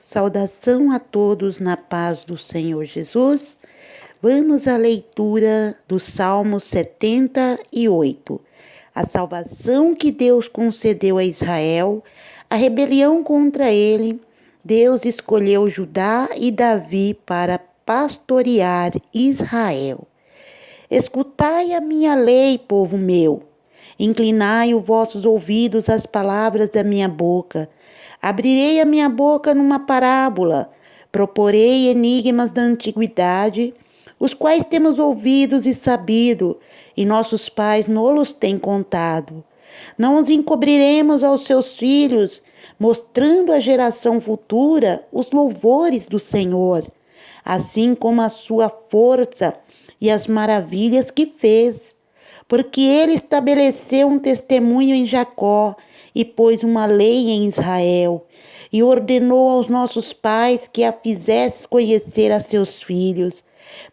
Saudação a todos na paz do Senhor Jesus. Vamos à leitura do Salmo 78. A salvação que Deus concedeu a Israel, a rebelião contra ele. Deus escolheu Judá e Davi para pastorear Israel. Escutai a minha lei, povo meu. Inclinai os vossos ouvidos às palavras da minha boca. Abrirei a minha boca numa parábola, proporei enigmas da antiguidade, os quais temos ouvidos e sabido, e nossos pais nos têm contado. Não os encobriremos aos seus filhos, mostrando à geração futura os louvores do Senhor, assim como a sua força e as maravilhas que fez. Porque ele estabeleceu um testemunho em Jacó e pôs uma lei em Israel, e ordenou aos nossos pais que a fizesse conhecer a seus filhos,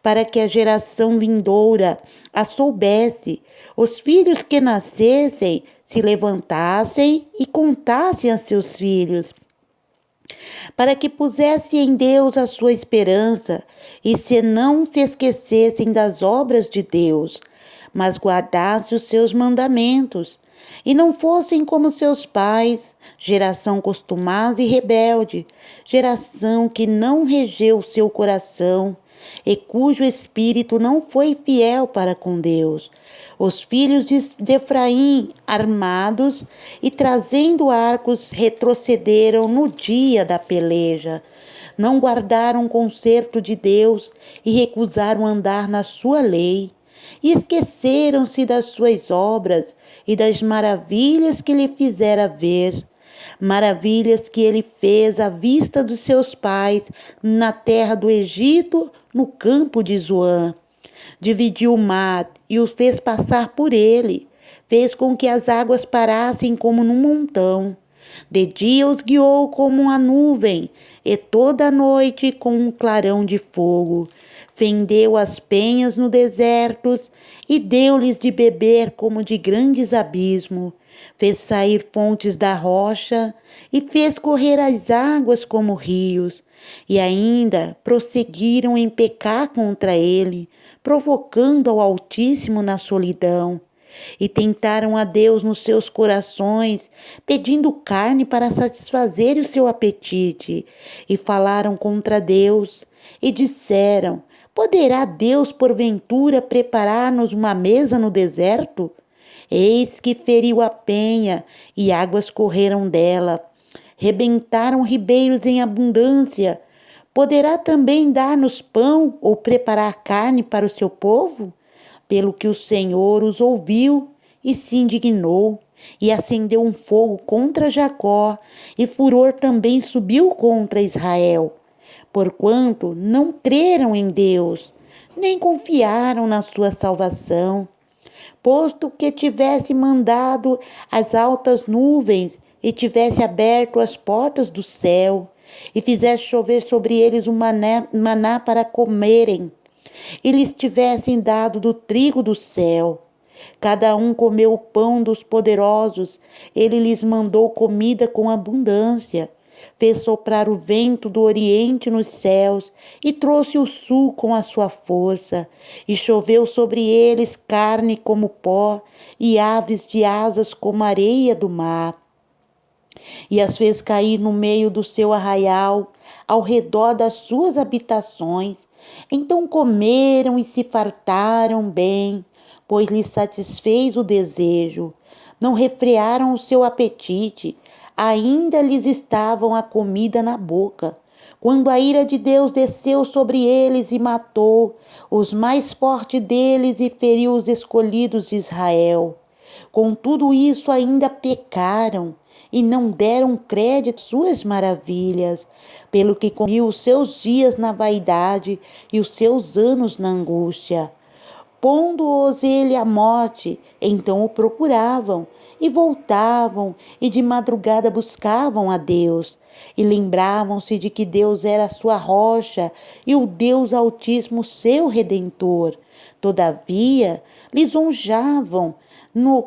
para que a geração vindoura a soubesse, os filhos que nascessem se levantassem e contassem a seus filhos, para que pusesse em Deus a sua esperança e se não se esquecessem das obras de Deus, mas guardasse os seus mandamentos, e não fossem como seus pais, geração costumaz e rebelde, geração que não regeu seu coração, e cujo espírito não foi fiel para com Deus. Os filhos de Efraim, armados e trazendo arcos, retrocederam no dia da peleja. Não guardaram o concerto de Deus e recusaram andar na sua lei. E esqueceram-se das suas obras e das maravilhas que lhe fizera ver, maravilhas que ele fez à vista dos seus pais na terra do Egito, no campo de Zoã. Dividiu o mar e os fez passar por ele, fez com que as águas parassem como num montão. De dia os guiou como uma nuvem, e toda a noite com um clarão de fogo. Fendeu as penhas no deserto e deu-lhes de beber como de grandes abismos. Fez sair fontes da rocha e fez correr as águas como rios. E ainda prosseguiram em pecar contra ele, provocando ao Altíssimo na solidão. E tentaram a Deus nos seus corações, pedindo carne para satisfazer o seu apetite. E falaram contra Deus, e disseram: poderá Deus, porventura, preparar-nos uma mesa no deserto? Eis que feriu a penha, e águas correram dela. Rebentaram ribeiros em abundância. Poderá também dar-nos pão ou preparar carne para o seu povo? Pelo que o Senhor os ouviu e se indignou, e acendeu um fogo contra Jacó, e furor também subiu contra Israel, porquanto não creram em Deus, nem confiaram na sua salvação. Posto que tivesse mandado as altas nuvens, e tivesse aberto as portas do céu, e fizesse chover sobre eles um maná para comerem, e lhes tivessem dado do trigo do céu. Cada um comeu o pão dos poderosos, ele lhes mandou comida com abundância. Fez soprar o vento do oriente nos céus, e trouxe o sul com a sua força, e choveu sobre eles carne como pó, e aves de asas como areia do mar. E as fez cair no meio do seu arraial, ao redor das suas habitações. Então comeram e se fartaram bem, pois lhes satisfez o desejo. Não refrearam o seu apetite, ainda lhes estavam a comida na boca, quando a ira de Deus desceu sobre eles e matou os mais fortes deles e feriu os escolhidos de Israel. Com tudo isso ainda pecaram e não deram crédito às suas maravilhas, pelo que comiu os seus dias na vaidade e os seus anos na angústia. Pondo-os ele à morte, então o procuravam, e voltavam, e de madrugada buscavam a Deus, e lembravam-se de que Deus era a sua rocha, e o Deus Altíssimo seu Redentor. Todavia, lisonjavam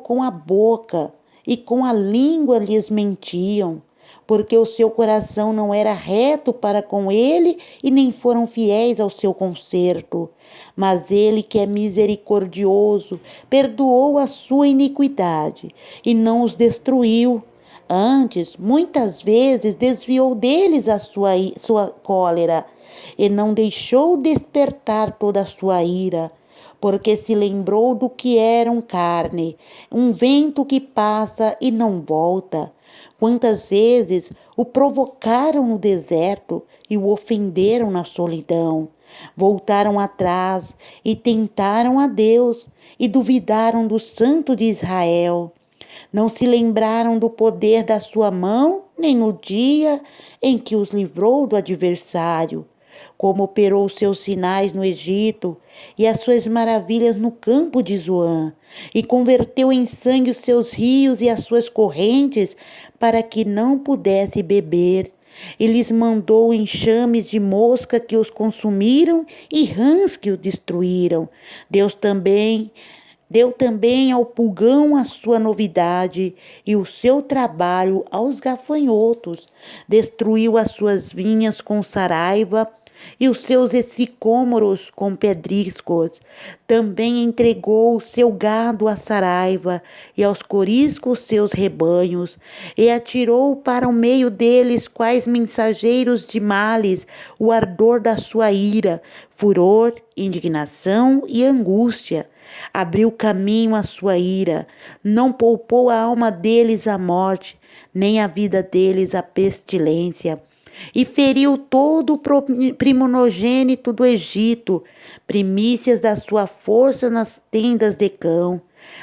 com a boca, e com a língua lhes mentiam, porque o seu coração não era reto para com ele e nem foram fiéis ao seu conserto. Mas ele, que é misericordioso, perdoou a sua iniquidade e não os destruiu. Antes, muitas vezes, desviou deles a sua cólera e não deixou despertar toda a sua ira, porque se lembrou do que eram carne, um vento que passa e não volta. Quantas vezes o provocaram no deserto e o ofenderam na solidão. Voltaram atrás e tentaram a Deus e duvidaram do Santo de Israel. Não se lembraram do poder da sua mão, nem no dia em que os livrou do adversário, como operou seus sinais no Egito e as suas maravilhas no campo de Zoan, e converteu em sangue os seus rios e as suas correntes, para que não pudesse beber. E lhes mandou enxames de mosca que os consumiram e rãs que os destruíram. Deu também ao pulgão a sua novidade e o seu trabalho aos gafanhotos. Destruiu as suas vinhas com saraiva e os seus sicômoros com pedriscos. Também entregou o seu gado à saraiva e aos coriscos seus rebanhos, e atirou para o meio deles quais mensageiros de males o ardor da sua ira, furor, indignação e angústia. Abriu caminho à sua ira, não poupou a alma deles à morte, nem a vida deles à pestilência. E feriu todo o primogênito do Egito, primícias da sua força nas tendas de cão.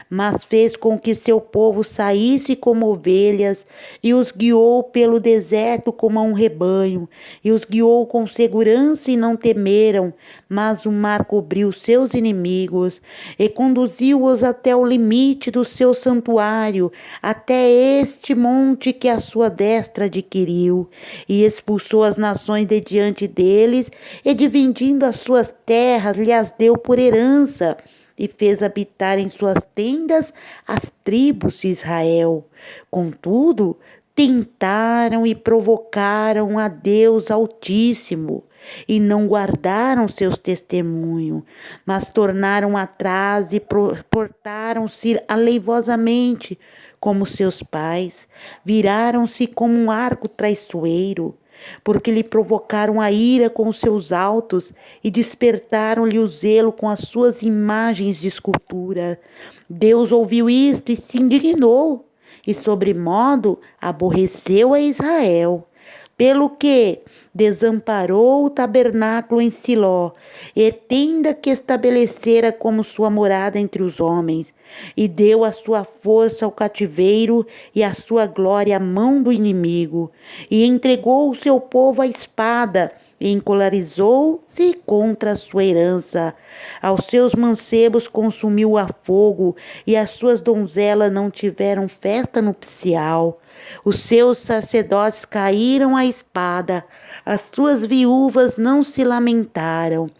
Mas fez com que seu povo saísse como ovelhas, e os guiou pelo deserto como a um rebanho, e os guiou com segurança e não temeram, mas o mar cobriu seus inimigos, e conduziu-os até o limite do seu santuário, até este monte que a sua destra adquiriu, e expulsou as nações de diante deles, e dividindo as suas terras, lhes deu por herança, e fez habitar em suas tendas as tribos de Israel. Contudo, tentaram e provocaram a Deus Altíssimo, e não guardaram seus testemunhos, mas tornaram atrás e portaram-se aleivosamente como seus pais, viraram-se como um arco traiçoeiro, porque lhe provocaram a ira com os seus altos e despertaram-lhe o zelo com as suas imagens de escultura. Deus ouviu isto e se indignou, e sobremodo aborreceu a Israel, pelo que desamparou o tabernáculo em Siló, e tenda que estabelecera como sua morada entre os homens, e deu a sua força ao cativeiro e a sua glória à mão do inimigo, e entregou o seu povo à espada, e encolarizou-se contra a sua herança. Aos seus mancebos consumiu a fogo, e as suas donzelas não tiveram festa nupcial. Os seus sacerdotes caíram à espada, as suas viúvas não se lamentaram.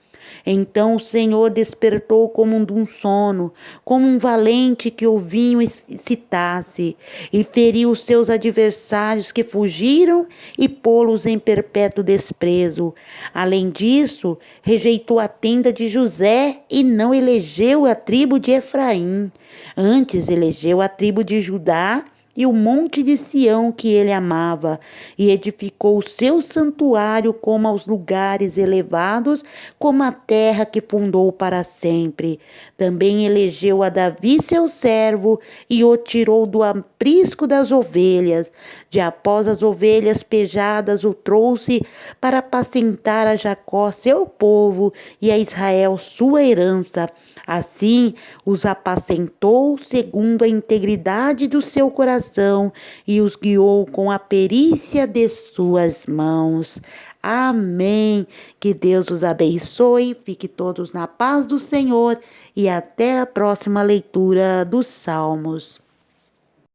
Então o Senhor despertou como de um sono, como um valente que o vinho excitasse, e feriu os seus adversários que fugiram e pô-los em perpétuo desprezo. Além disso, rejeitou a tenda de José e não elegeu a tribo de Efraim. Antes elegeu a tribo de Judá e o monte de Sião que ele amava, e edificou o seu santuário como aos lugares elevados, como a terra que fundou para sempre. Também elegeu a Davi seu servo, e o tirou do aprisco das ovelhas. De após as ovelhas pejadas o trouxe para apacentar a Jacó seu povo, e a Israel sua herança. Assim os apacentou segundo a integridade do seu coração e os guiou com a perícia de suas mãos. Amém. Que Deus os abençoe, fique todos na paz do Senhor e até a próxima leitura dos Salmos.